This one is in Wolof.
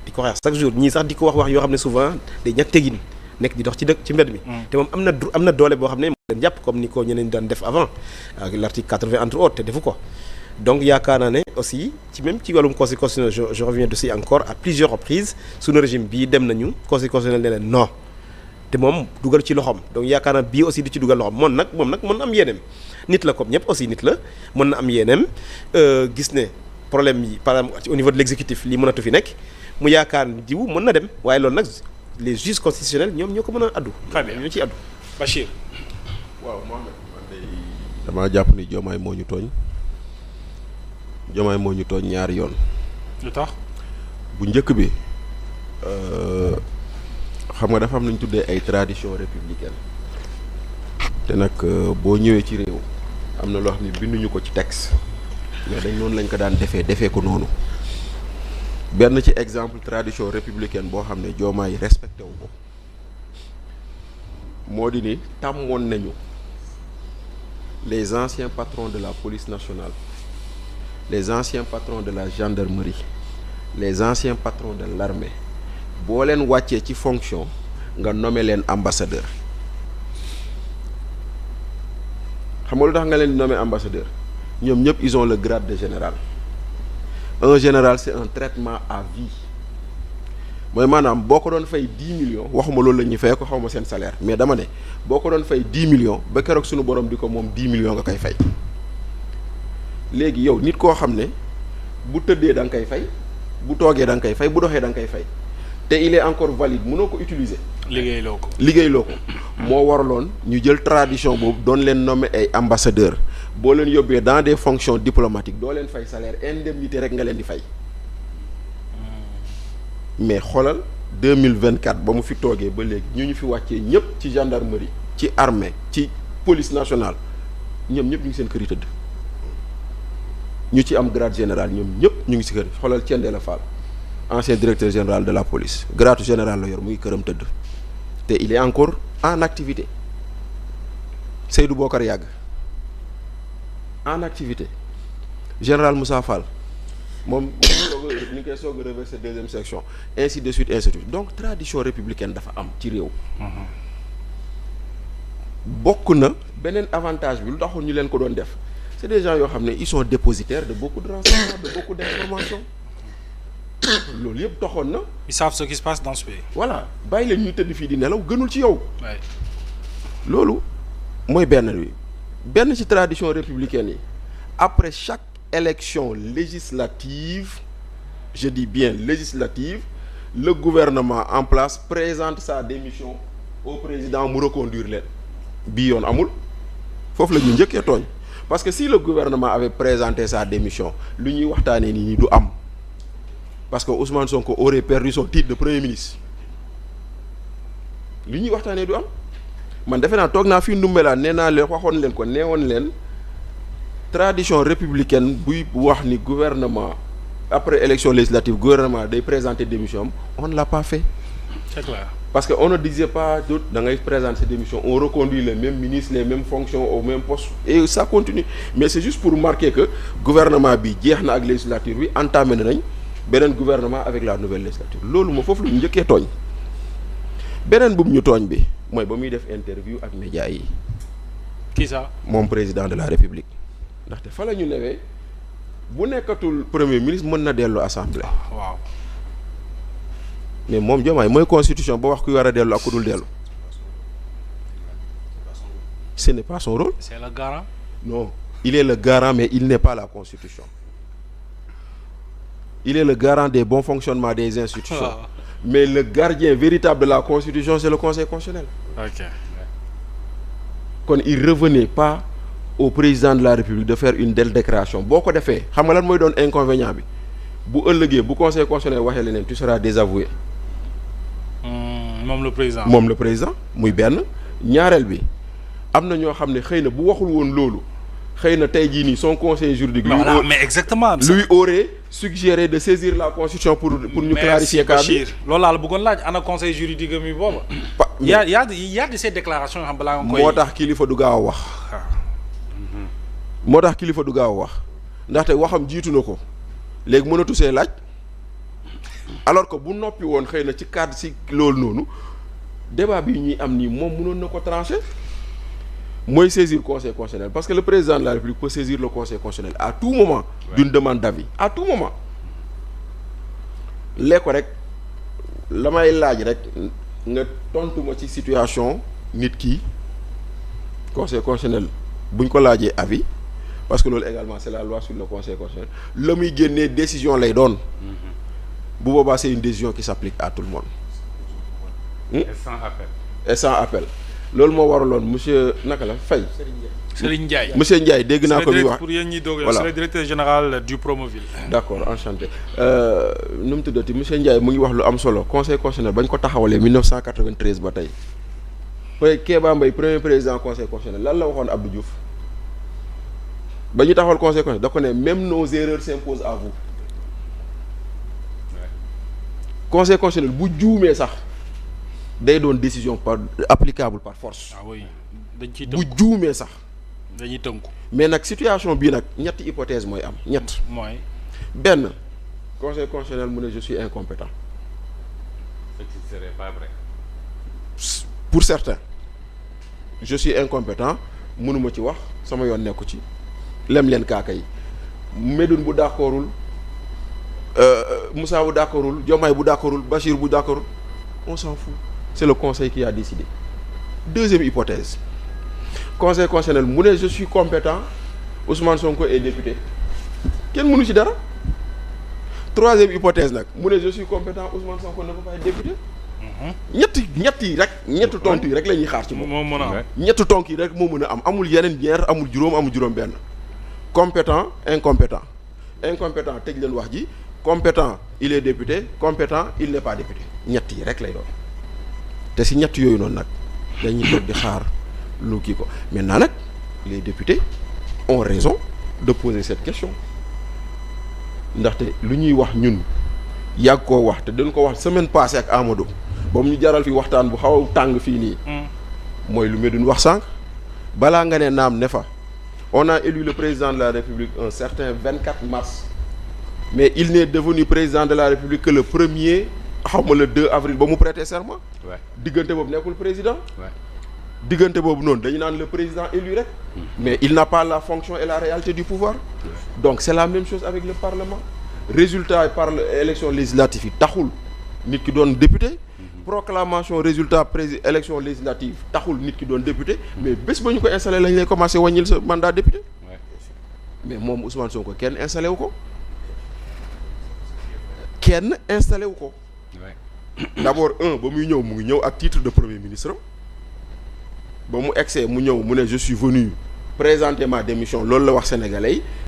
di ko wax chaque jour ñii sax di ko wax yoo xam ne souvent day ñàkk tegin nekk di dox ci mbedd mi. te moom am na doole boo xam ne moo leen jàpp comme ni ko ñeneen daan def avant ak l'article 80 entre autres te defu ko. donc yaakaar naa ne aussi ci wàllum conseil constitutionnel je reviens dessus encore à plusieurs reprises sunu régime bii dem nañu conseil constitutionnel ne leen non te moom dugal ci loxoom donc yaakaar naa bii aussi du ci dugal loxoom moom nag mën na am yéeneem nit la comme ñëpp aussi nit la mën na am yéeneem gis ne problème yi par exemple au niveau de l'exécutif lii mënatu fi nekk mu yaakaar jiwu mën na dem waaye loolu nag les juges constitutionnels ñoom ñoo ko mën a addu. très bien ñoo ciy addu. Bachir. waaw Mohamed man de damaa jàpp ni Diomaye moo ñu tooñ. Diomaye moo ñu tooñ ñaari yoon. lu tax. bu njëkk bi xam nga dafa am nañ tuddee ay tradition républicaine te nag boo ñëwee ci réew am na loo xam ne binduñu ko ci texte mais dañ noonu lañ ko daan defee ko noonu benn ci exemple tradition républicaine boo xam ne Diomaye respecté wu ko moo di ni tàmmoon nañu les anciens patrons de la police nationale les anciens patrons de la gendarmerie les anciens patrons de l'armée boo leen wàccee ci fonction nga nommé leen ambassadeur xam nga lu tax nga leen nommé ambassadeur ñoom ñëpp ils ont le grade de général un général c'est un traitement à vie mooy maanaam boo ko doon fay 10 millions waxuma loolu la ñuy fay ko xaw ma seen salaire mais dama ne boo ko doon fay 10 millions ba keroog suñu borom di ko moom 10 millions nga koy fay léegi yow nit koo xam ne bu tëddee da nga koy fay bu toogee da nga koy fay bu doxee da nga koy fay te il est encore valide mënoo ko utiliser. liggéeyloo ko moo waraloon ñu jël tradition boobu doon leen nommer ay ambassadeurs boo leen yóbbee dans des fonctions diplomatiques doo leen fay salaire indemnité rek nga leen di fay mais xoolal 2024 ba mu fi toogee ba léegi ñu fi wàccee ñëpp ci gendarmerie ci armée ci police nationale ñoom ñëpp ñu ngi seen kër yi tëdd. ñu ci am grade général ñoom ñëpp ñu ngi si kër xoolal Thiendella Fall ancien directeur général de la police grade général la yor muy këram tëdd te il est encore en activité Seydou Bokar Yàgg en activité général Moussa Fall moom ñu ngi koy soog a reverser deuxième section ainsi de suite donc tradition républicaine dafa am ci réew bokk na beneen avantage bi lu taxoon ñu leen ko doon def c'est des gens yoo xam ne ils sont dépositaires de beaucoup de renseignements de beaucoup d'informations loolu yëpp taxoon na. ils savent ce qui se passe dans ce pays. voilà bàyyi leen ñuy tëdd fii di nelaw gënul ci yow. loolu mooy benn ci tradition républicaine yi après chaque élection législative je dis bien législative le gouvernement en place présente sa démission au président mu reconduire leen bii yoon amul foofu la ñu njëkkee tooñ. parce que si le gouvernement avait présenté sa démission lu ñuy waxtaanee nii du am parce que Ousmane Sonko aurait perdu son titre de premier ministre lu ñuy waxtaanee du am man defe naa toog naa fii Ndoumbelane nee naa leen waxoon leen ko neewoon leen tradition républicaine buy wax ni gouvernement après élection législative gouvernement day présenter démission am on ne l'a pas fait. C'est clair. Parce que on ne disait pas d'autres da ngay présenter cette démission on reconduit les mêmes ministres les mêmes fonctions au même poste et ça continue mais c'est juste pour marquer que gouvernement bi jeex na ak législature bi entamé nañ beneen gouvernement avec la nouvelle législature loolu moo foofu la ñu njëkkee tooñ beneen bu ñu tooñ bi mooy ba muy def interview ak médias yi. qui ça. moom président de la république ndaxte fa la ñu newee bu nekkatul premier ministre mën na dellu assemblée. waaw. mais moom Diomaye mooy constitution ba wax ku war a dellu ak ku dul dellu ce n'est pas son rôle. c'est le garant. non il est le garant mais il n'est pas la constitution il est le garant des bons fonctionnements des institutions mais le gardien véritable de la constitution c'est le conseil constitutionnel. ok. kon il revenait pas au président de la république de faire une telle déclaration boo ko defee xam nga lan mooy doon inconvénient bi bu ëllëgee bu conseil constitutionnel waxee leneen tu seras désavoué. moom le président muy benn ñaareel bi am na ñoo xam ne xëy na bu waxul woon loolu xëy na tey jii nii son conseil juridique. voilà mais exactement. lui aurait suggéré de saisir la constitution pour ñu clarifier cas bi. loolu laa la bëggoon laaj ana conseil juridique mi booba. y a de ces déclarations yoo xam balaa nga koy. moo tax kilifa du gaaw a wax. moo tax kilifa du gaaw a wax ndaxte waxam jiitu na ko léegi mënatu see laaj. alors que bu noppi woon xëy na ci cadre si loolu noonu débat bi ñuy am nii moom mënoon na ko trancher mooy saisir conseil constitutionnel parce que le président de la République peut saisir le conseil constitutionnel à tout moment d'une demande d'avis à tout moment lee ko rek la may laaj rek nga tontu ma ci situation nit ki conseil constitutionnel buñ ko laajee avis parce que loolu également c'est la loi sur le conseil constitutionnel la muy génnee décision lay doon bu boobaa c'est une décision qui s'applique à tout le monde. Et sans appel. Et sans appel loolu moo waraloon monsieur naka la Faye. Serigne Ndiaye. monsieur Ndiaye dégg naa ko muy wax pour yéen ñi doog voilà c'est le directeur général du Promoville. d'accord enchanté nu mu tuddati monsieur Ndiaye mu ngi wax lu am solo conseil constitutionnel bañ ko taxawalee 1993 ba tey. mooy Kéba Mbaye premier président conseil constitutionnel lan la waxoon Abdou Diouf ba ñu taxawal conseil constitutionnel da ko ne même nos erreurs s'imposent à vous. conseil constitutionnel bu juumee sax day doon décision par applicable par force. ah oui dañ ciy bu tënku juumee sax. dañuy tënku. mais nag situation bii nag ñetti hypothèse mooy am ñett. mooy. benn conseil constitutionnel mu ne je suis incompétent. ce qui serait pas vrai. pour certains je suis incompétent mënuma ci wax sama yoon nekku ci lem leen kaaka yi Médoune bu d'accordul Moussa bu d'accordul Diomaye bu d'accordul Bachir bu d'accordul on s'en fout c'est le conseil qui a décidé. Deuxième hypothèse conseil constitutionnel mu ne je suis compétent Ousmane Sonko est député kenn mënu ci dara. Troisième hypothèse nag mu ne je suis compétent Ousmane Sonko ne peut pas être député. ñetti tontu yi rek la ñuy xaar ci moom. moo mën a am. ñetti tontu yi rek moo mën a am amul yeneen ñeer amul juróom benn compétent incompétent tëj leen wax ji compétent il est député compétent il n'est pas député ñett yi rek lay doon te si ñett yooyu noonu nag dañuy toog di xaar lu kii ko maintenant nag les députés ont raison de poser cette question ndaxte lu ñuy wax ñun yàgg koo wax te dañ ko wax semaine passée ak Amadou ba mu ñu jaral fi waxtaan bu xaw a tàng fii nii. mooy lu Médoune wax sànq balaa nga ne naam ne fa on a élu le président de la République un certain 24 mars mais il n'est devenu président de la République que le 1er xawma le 2 avril ba mu prêter serment. diggante boobu nekkul président. diggante boobu noonu dañu naan le président élu rek. mais il n'a pas la fonction et la réalité du pouvoir. donc c'est la même chose avec le Parlement. résultat par élection législative yi taxul nit ki doon député. proclamation résultat élection législative taxul nit ki doon député. mais bés ba ñu ko installé lañ lay commencé wàññil sa mandat député. mais moom Ousmane Sonko kenn installé wu ko. d'abord ba muy ñëw mu ngi ñëw ak titre de premier ministre ba mu egsee mu ñëw mu ne je suis venu présenter ma démission loolu la wax sénégalais yi